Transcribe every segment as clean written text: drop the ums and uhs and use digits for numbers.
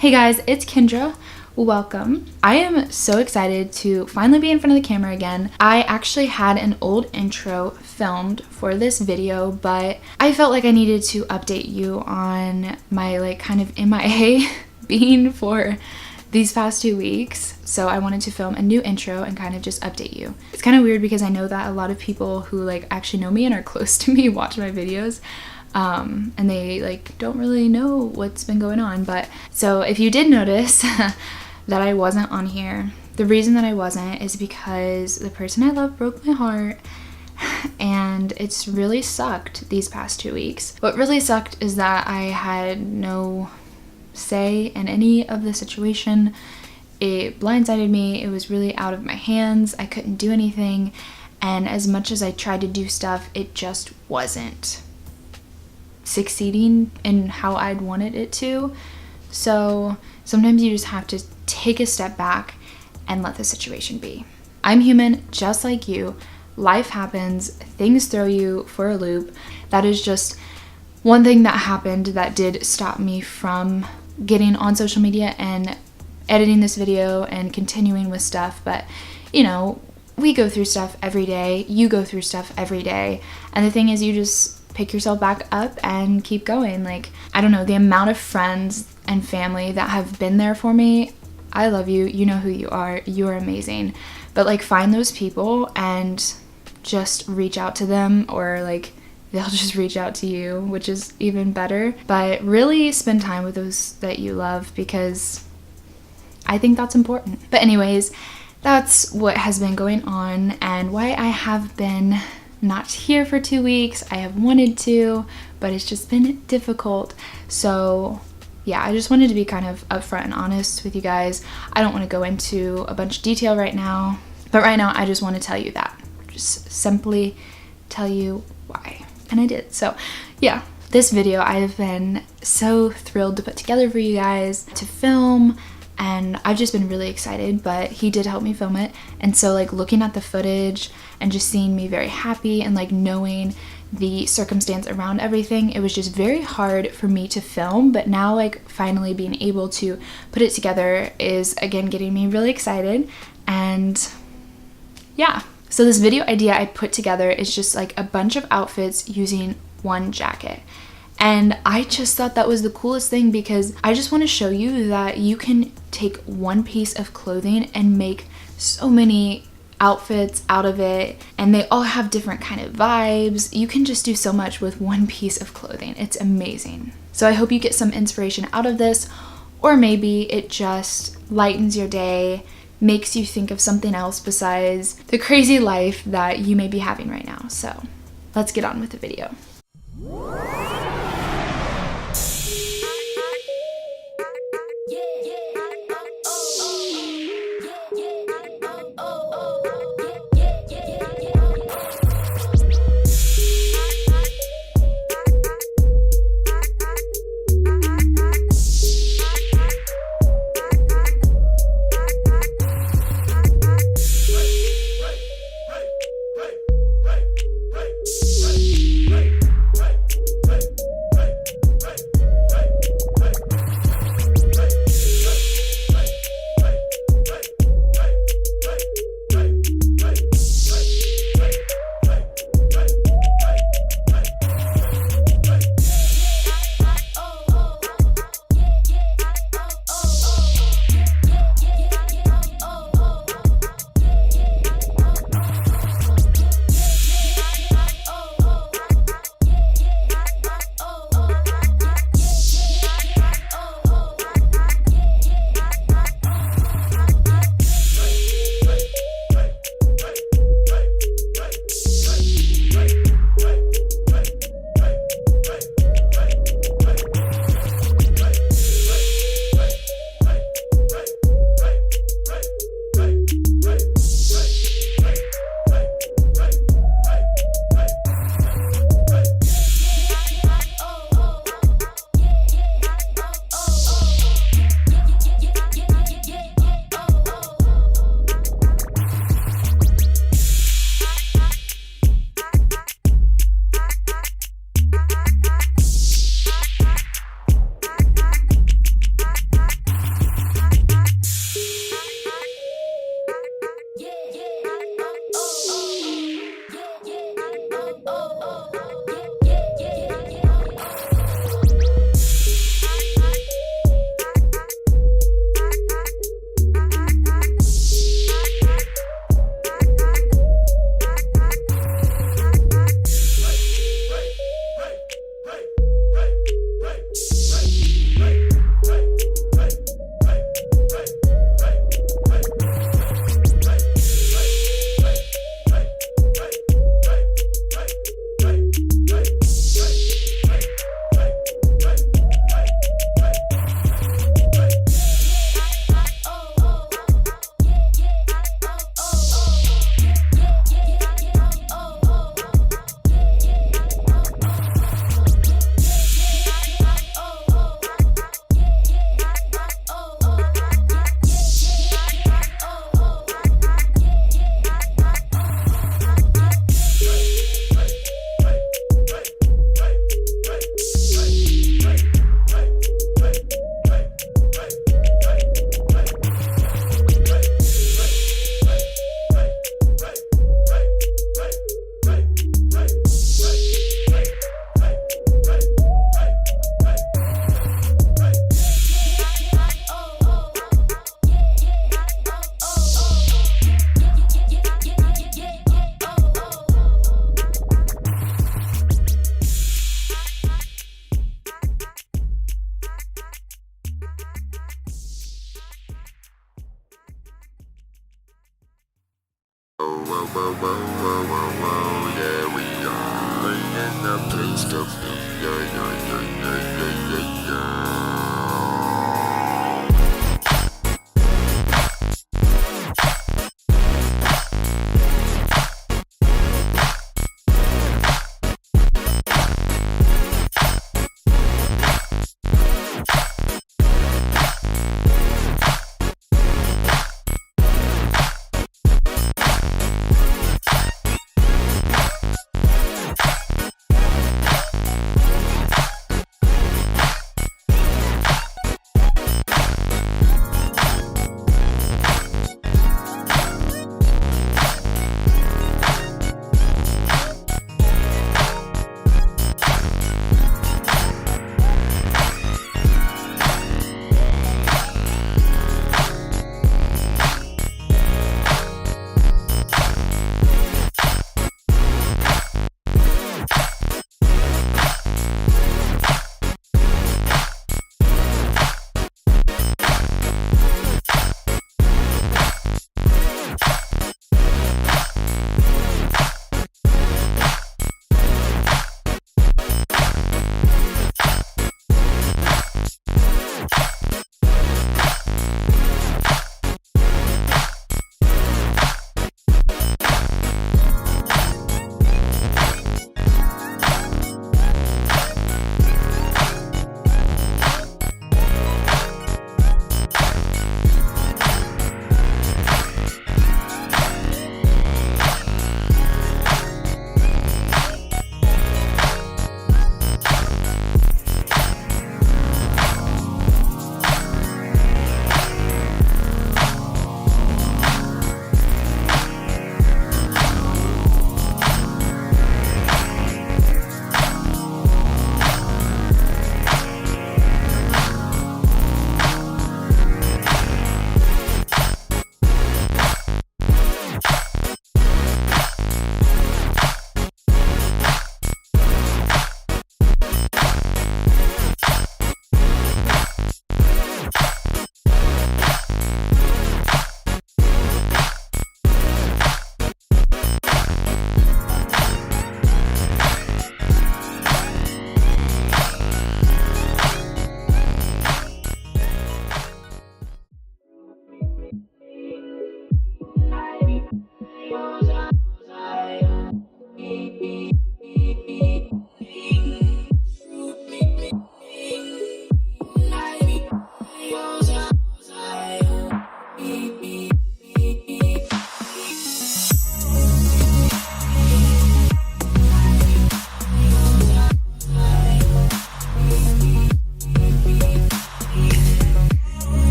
Hey guys, it's Kendra. Welcome. I am so excited to finally be in front of the camera again. I actually had an old intro filmed for this video, but I felt like I needed to update you on my kind of MIA being for these past 2 weeks. So I wanted to film a new intro and kind of just update you. It's kind of weird because I know that a lot of people who actually know me and are close to me watch my videos. And they don't really know what's been going on. But so if you did notice that I wasn't on here, the reason that I wasn't is because the person I love broke my heart, and it's really sucked these past 2 weeks. What really sucked is that I had no say in any of the situation. It blindsided me. It was really out of my hands. I couldn't do anything, and as much as I tried to do stuff, it just wasn't succeeding in how I'd wanted it to. So sometimes you just have to take a step back and let the situation be. I'm human just like you. Life happens, things throw you for a loop. That is just one thing that happened that did stop me from getting on social media and editing this video and continuing with stuff. But you know, we go through stuff every day. You go through stuff every day. And the thing is, you just pick yourself back up and keep going. I don't know, the amount of friends and family that have been there for me. I love you. You know who you are. You're amazing. But find those people and just reach out to them, or they'll just reach out to you, which is even better. But really spend time with those that you love, because I think that's important. But anyways, that's what has been going on and why I have been not here for 2 weeks. I have wanted to, but it's just been difficult. So yeah, I just wanted to be kind of upfront and honest with you guys. I don't want to go into a bunch of detail right now, but right now I just want to tell you that. Just simply tell you why. And I did. So yeah, this video I have been so thrilled to put together for you guys, to film, and I've just been really excited. But he did help me film it, and so looking at the footage and just seeing me very happy and knowing the circumstance around everything, it was just very hard for me to film. But now finally being able to put it together is again getting me really excited. And yeah, so this video idea I put together is just a bunch of outfits using one jacket. And I just thought that was the coolest thing, because I just want to show you that you can take one piece of clothing and make so many outfits out of it, and they all have different kind of vibes. You can just do so much with one piece of clothing. It's amazing. So I hope you get some inspiration out of this, or maybe it just lightens your day, makes you think of something else besides the crazy life that you may be having right now. So let's get on with the video. Yeah, we are in the place to be.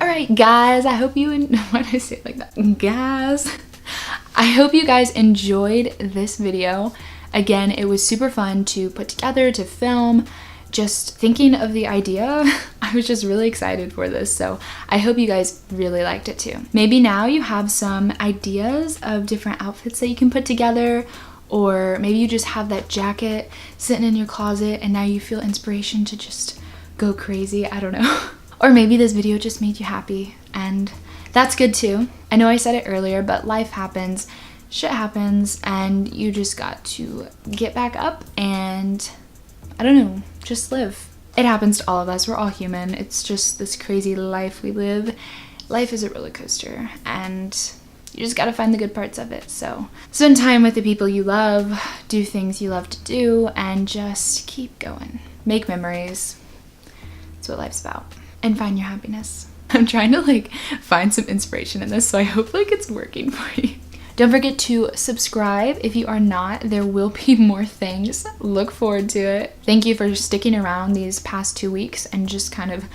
Alright guys, I hope you, why did I say it like that? Guys, I hope you guys enjoyed this video. Again, it was super fun to put together, to film. Just thinking of the idea, I was just really excited for this, so I hope you guys really liked it too. Maybe now you have some ideas of different outfits that you can put together, or maybe you just have that jacket sitting in your closet and now you feel inspiration to just go crazy, I don't know. Or maybe this video just made you happy, and that's good too. I know I said it earlier, but life happens, shit happens, and you just got to get back up and, I don't know, just live. It happens to all of us, we're all human. It's just this crazy life we live. Life is a roller coaster, and you just gotta find the good parts of it. So spend time with the people you love, do things you love to do, and just keep going. Make memories. That's what life's about. And find your happiness. I'm trying to like find some inspiration in this, so I hope like it's working for you. Don't forget to subscribe if you are not. There will be more things. Look forward to it. Thank you for sticking around these past 2 weeks and just kind of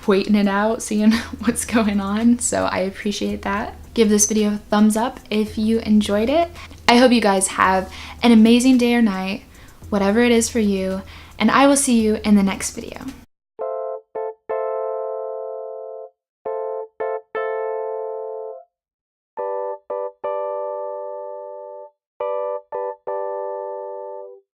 waiting it out, seeing what's going on. So I appreciate that. Give this video a thumbs up if you enjoyed it. I hope you guys have an amazing day or night, whatever it is for you, and I will see you in the next video.